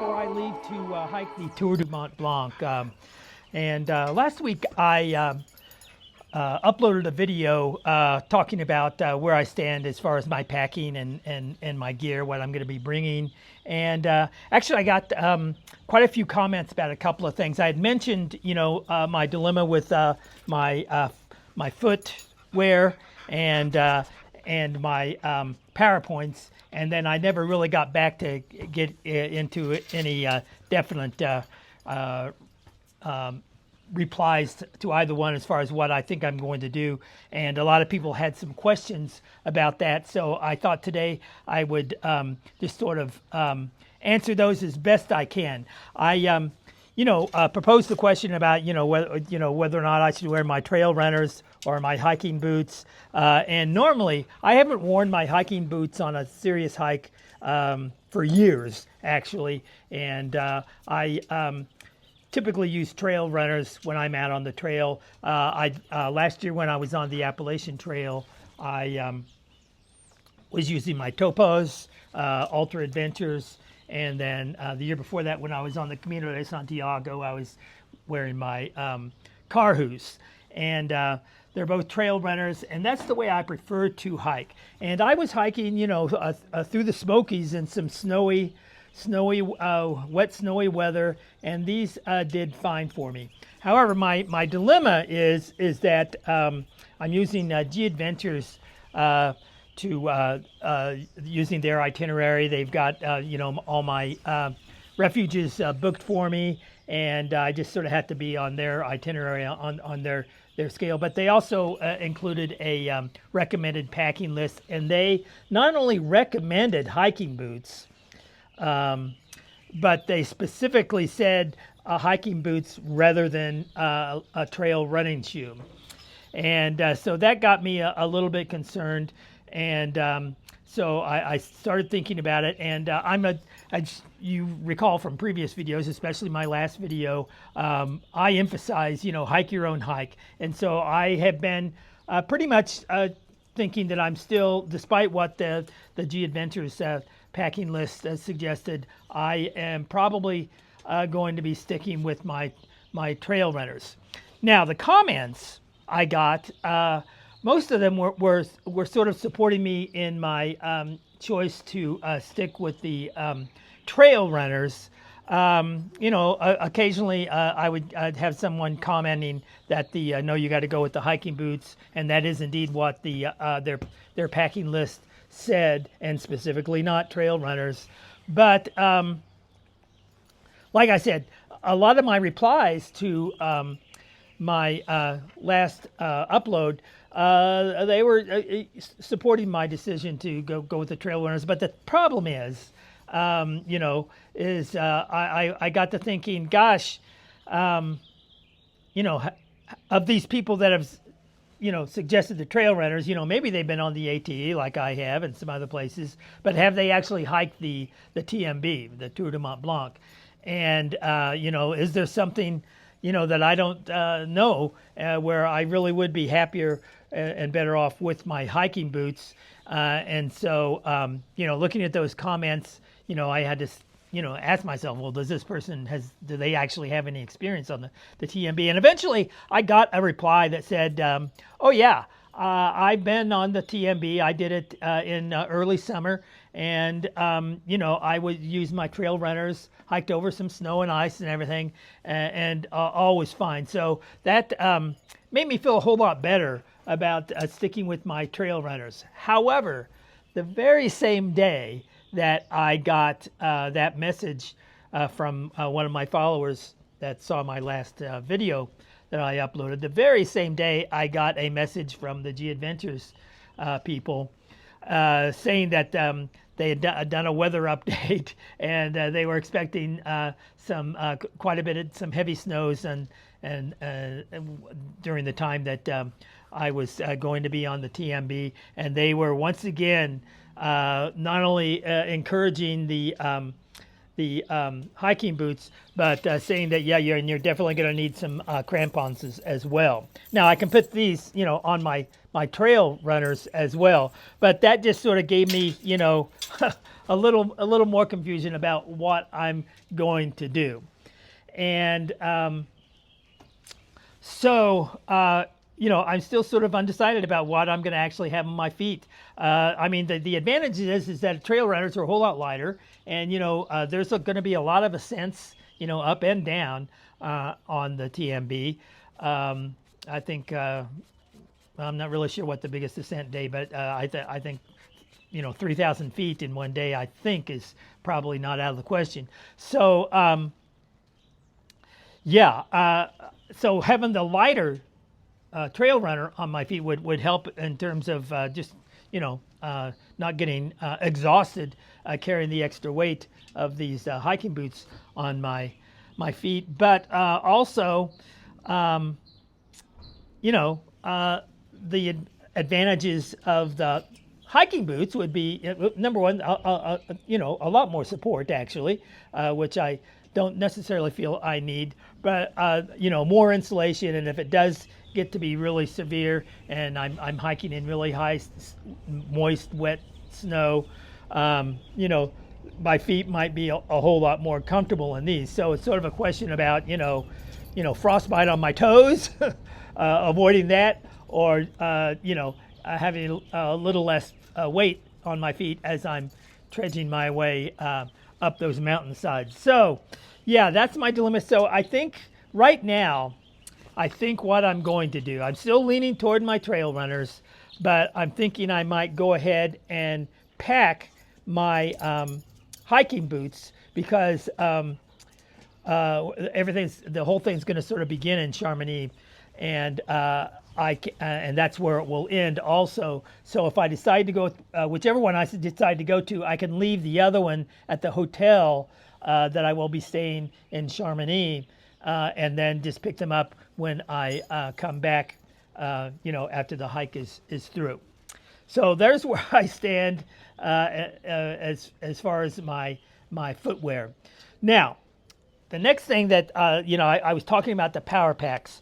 before I leave to hike the Tour du Mont Blanc. Last week I uploaded a video talking about where I stand as far as my packing and my gear, what I'm going to be bringing. And actually, I got quite a few comments about a couple of things. I had mentioned, my dilemma with my footwear and my PowerPoints, and then I never really got back to get into any definite replies to either one as far as what I think I'm going to do. And a lot of people had some questions about that, so I thought today I would just sort of answer those as best I can. I proposed the question about whether or not I should wear my trail runners or my hiking boots. And normally, I haven't worn my hiking boots on a serious hike for years, actually. And I typically use trail runners when I'm out on the trail. Last year when I was on the Appalachian Trail, I was using my Topos, Ultra Adventures, and then the year before that when I was on the Camino de Santiago, I was wearing my Carhus. And they're both trail runners, and that's the way I prefer to hike. And I was hiking, through the Smokies in some wet, snowy weather, and these did fine for me. However, my dilemma is that I'm using G Adventures to using their itinerary. They've got all my refuges booked for me, and I just sort of had to be on their itinerary on their scale. But they also included a recommended packing list, and they not only recommended hiking boots, but they specifically said hiking boots rather than a trail running shoe. And so that got me a little bit concerned. And so I started thinking about it. And you recall from previous videos, especially my last video, I emphasize, hike your own hike. And so I have been pretty much thinking that I'm still, despite what the G Adventures packing list suggested, I am probably going to be sticking with my trail runners. Now, the comments I got, most of them were sort of supporting me in my choice to stick with the trail runners. Occasionally I'd have someone commenting that no, you got to go with the hiking boots, and that is indeed what their packing list said, and specifically not trail runners. But like I said, a lot of my replies to my last upload, they were supporting my decision to go with the trail runners. But the problem is, I got to thinking, gosh, of these people that have, suggested the trail runners, maybe they've been on the ATE like I have and some other places, but have they actually hiked the TMB, the Tour du Mont Blanc? And, is there something, that I don't know where I really would be happier and better off with my hiking boots? And so, looking at those comments, I had to, ask myself, well, does this person do they actually have any experience on the TMB? And eventually I got a reply that said, oh yeah, I've been on the TMB. I did it in early summer, and I would use my trail runners, hiked over some snow and ice and everything, and all was fine. So that made me feel a whole lot better about sticking with my trail runners. However, the very same day that I got that message from one of my followers that saw my last video that I uploaded, the very same day I got a message from the G Adventures people saying that they had done a weather update, and they were expecting quite a bit of some heavy snows and during the time that I was going to be on the TMB, and they were once again not only encouraging the hiking boots, but saying that yeah, you're definitely going to need some crampons as well. Now I can put these, on my trail runners as well, but that just sort of gave me, a little more confusion about what I'm going to do, and so, I'm still sort of undecided about what I'm going to actually have on my feet. I mean, the advantage is that trail runners are a whole lot lighter, and there's going to be a lot of ascents, up and down on the TMB. I think I'm not really sure what the biggest ascent day, but I think 3,000 feet in one day, I think, is probably not out of the question. So, so having the lighter trail runner on my feet would help in terms of just not getting exhausted carrying the extra weight of these hiking boots on my feet, but also the advantages of the hiking boots would be, number one, a lot more support actually, which I don't necessarily feel I need, but more insulation. And if it does get to be really severe and I'm hiking in really high, moist, wet snow, my feet might be a whole lot more comfortable in these. So it's sort of a question about frostbite on my toes, avoiding that, or having a little less weight on my feet as I'm trudging my way up those mountainsides. So, yeah, that's my dilemma. So I think right now, what I'm going to do, I'm still leaning toward my trail runners, but I'm thinking I might go ahead and pack my hiking boots, because the whole thing's going to sort of begin in Chamonix, and and that's where it will end also. So if I decide to go, whichever one I decide to go to, I can leave the other one at the hotel that I will be staying in Chamonix, and then just pick them up when I come back, after the hike is through. So there's where I stand as far as my footwear. Now, the next thing that I was talking about the power packs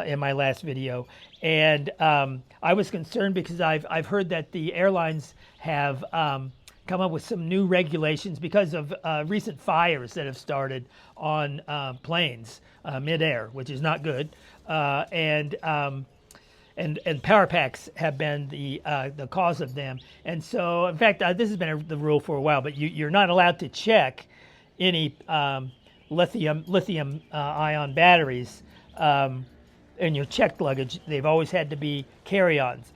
in my last video, and I was concerned because I've heard that the airlines have come up with some new regulations because of recent fires that have started on planes midair, which is not good, and power packs have been the cause of them. And so, in fact, this has been the rule for a while, but you're not allowed to check any lithium ion batteries in your checked luggage. They've always had to be carry-ons.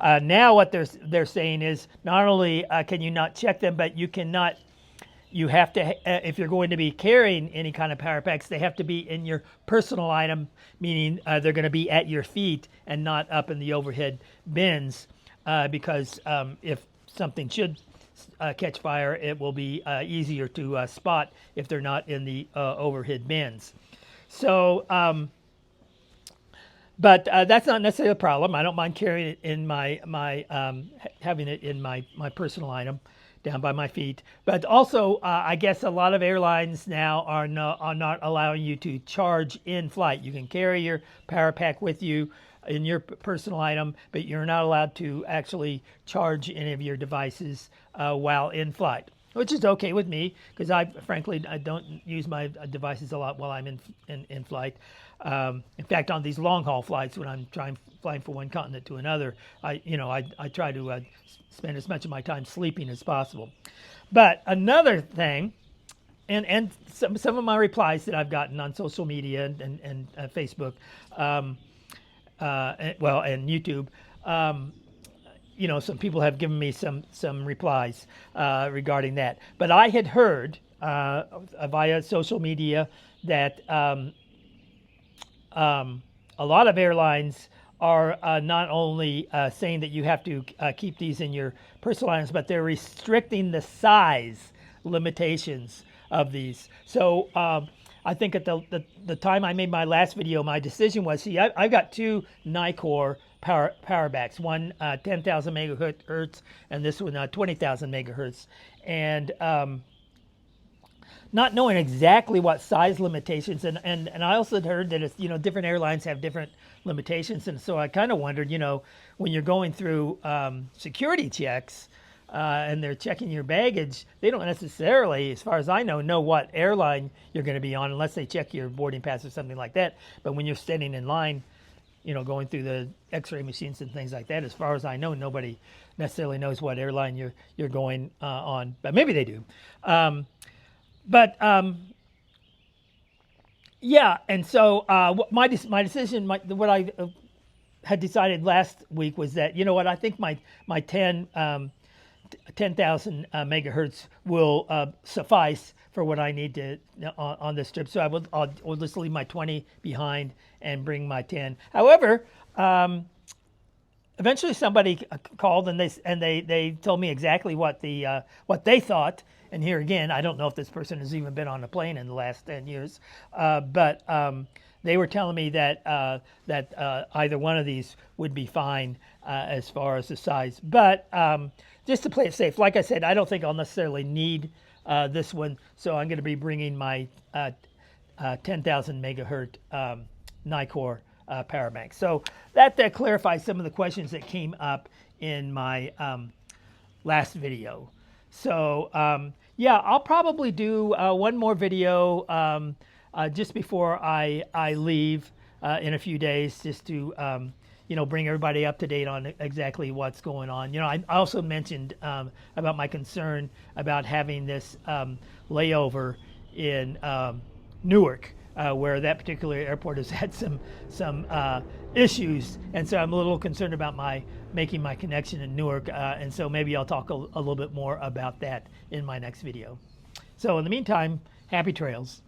Now what they're saying is not only can you not check them, but you have to, if you're going to be carrying any kind of power packs, they have to be in your personal item, meaning they're going to be at your feet and not up in the overhead bins, because if something should catch fire, it will be easier to spot if they're not in the overhead bins. So, but that's not necessarily a problem. I don't mind carrying it in having it in my personal item down by my feet. But also, I guess a lot of airlines now are not allowing you to charge in flight. You can carry your power pack with you in your personal item, but you're not allowed to actually charge any of your devices while in flight, which is okay with me, because I don't use my devices a lot while I'm in flight. In fact, on these long haul flights, when I'm flying from one continent to another, I try to spend as much of my time sleeping as possible. But another thing, and some of my replies that I've gotten on social media and Facebook, and YouTube, some people have given me some replies regarding that. But I had heard via social media that a lot of airlines are not only saying that you have to keep these in your personal items, but they're restricting the size limitations of these. So I think at the time I made my last video, my decision was, I've got two Nicor power backs, one 10,000 megahertz and this one 20,000 megahertz. And not knowing exactly what size limitations, and I also had heard that it's, different airlines have different limitations, and so I kind of wondered, when you're going through security checks and they're checking your baggage, they don't necessarily, as far as I know what airline you're going to be on unless they check your boarding pass or something like that. But when you're standing in line, going through the X-ray machines and things like that, as far as I know, nobody necessarily knows what airline you're going on, but maybe they do. Yeah, and so my decision, what I had decided last week was that, I think my 10,000 megahertz will suffice for what I need to on this trip. So I'll just leave my 20 behind and bring my 10. However, eventually somebody called and they told me exactly what they thought. And here again, I don't know if this person has even been on a plane in the last 10 years, but they were telling me that either one of these would be fine as far as the size. But just to play it safe, like I said, I don't think I'll necessarily need this one, so I'm going to be bringing my 10,000 megahertz Nikkor power bank. So that clarifies some of the questions that came up in my last video. So yeah, I'll probably do one more video just before I leave in a few days, just to bring everybody up to date on exactly what's going on. I also mentioned about my concern about having this layover in Newark, where that particular airport has had some issues, and so I'm a little concerned about making my connection in Newark, and so maybe I'll talk a little bit more about that in my next video. So in the meantime, happy trails.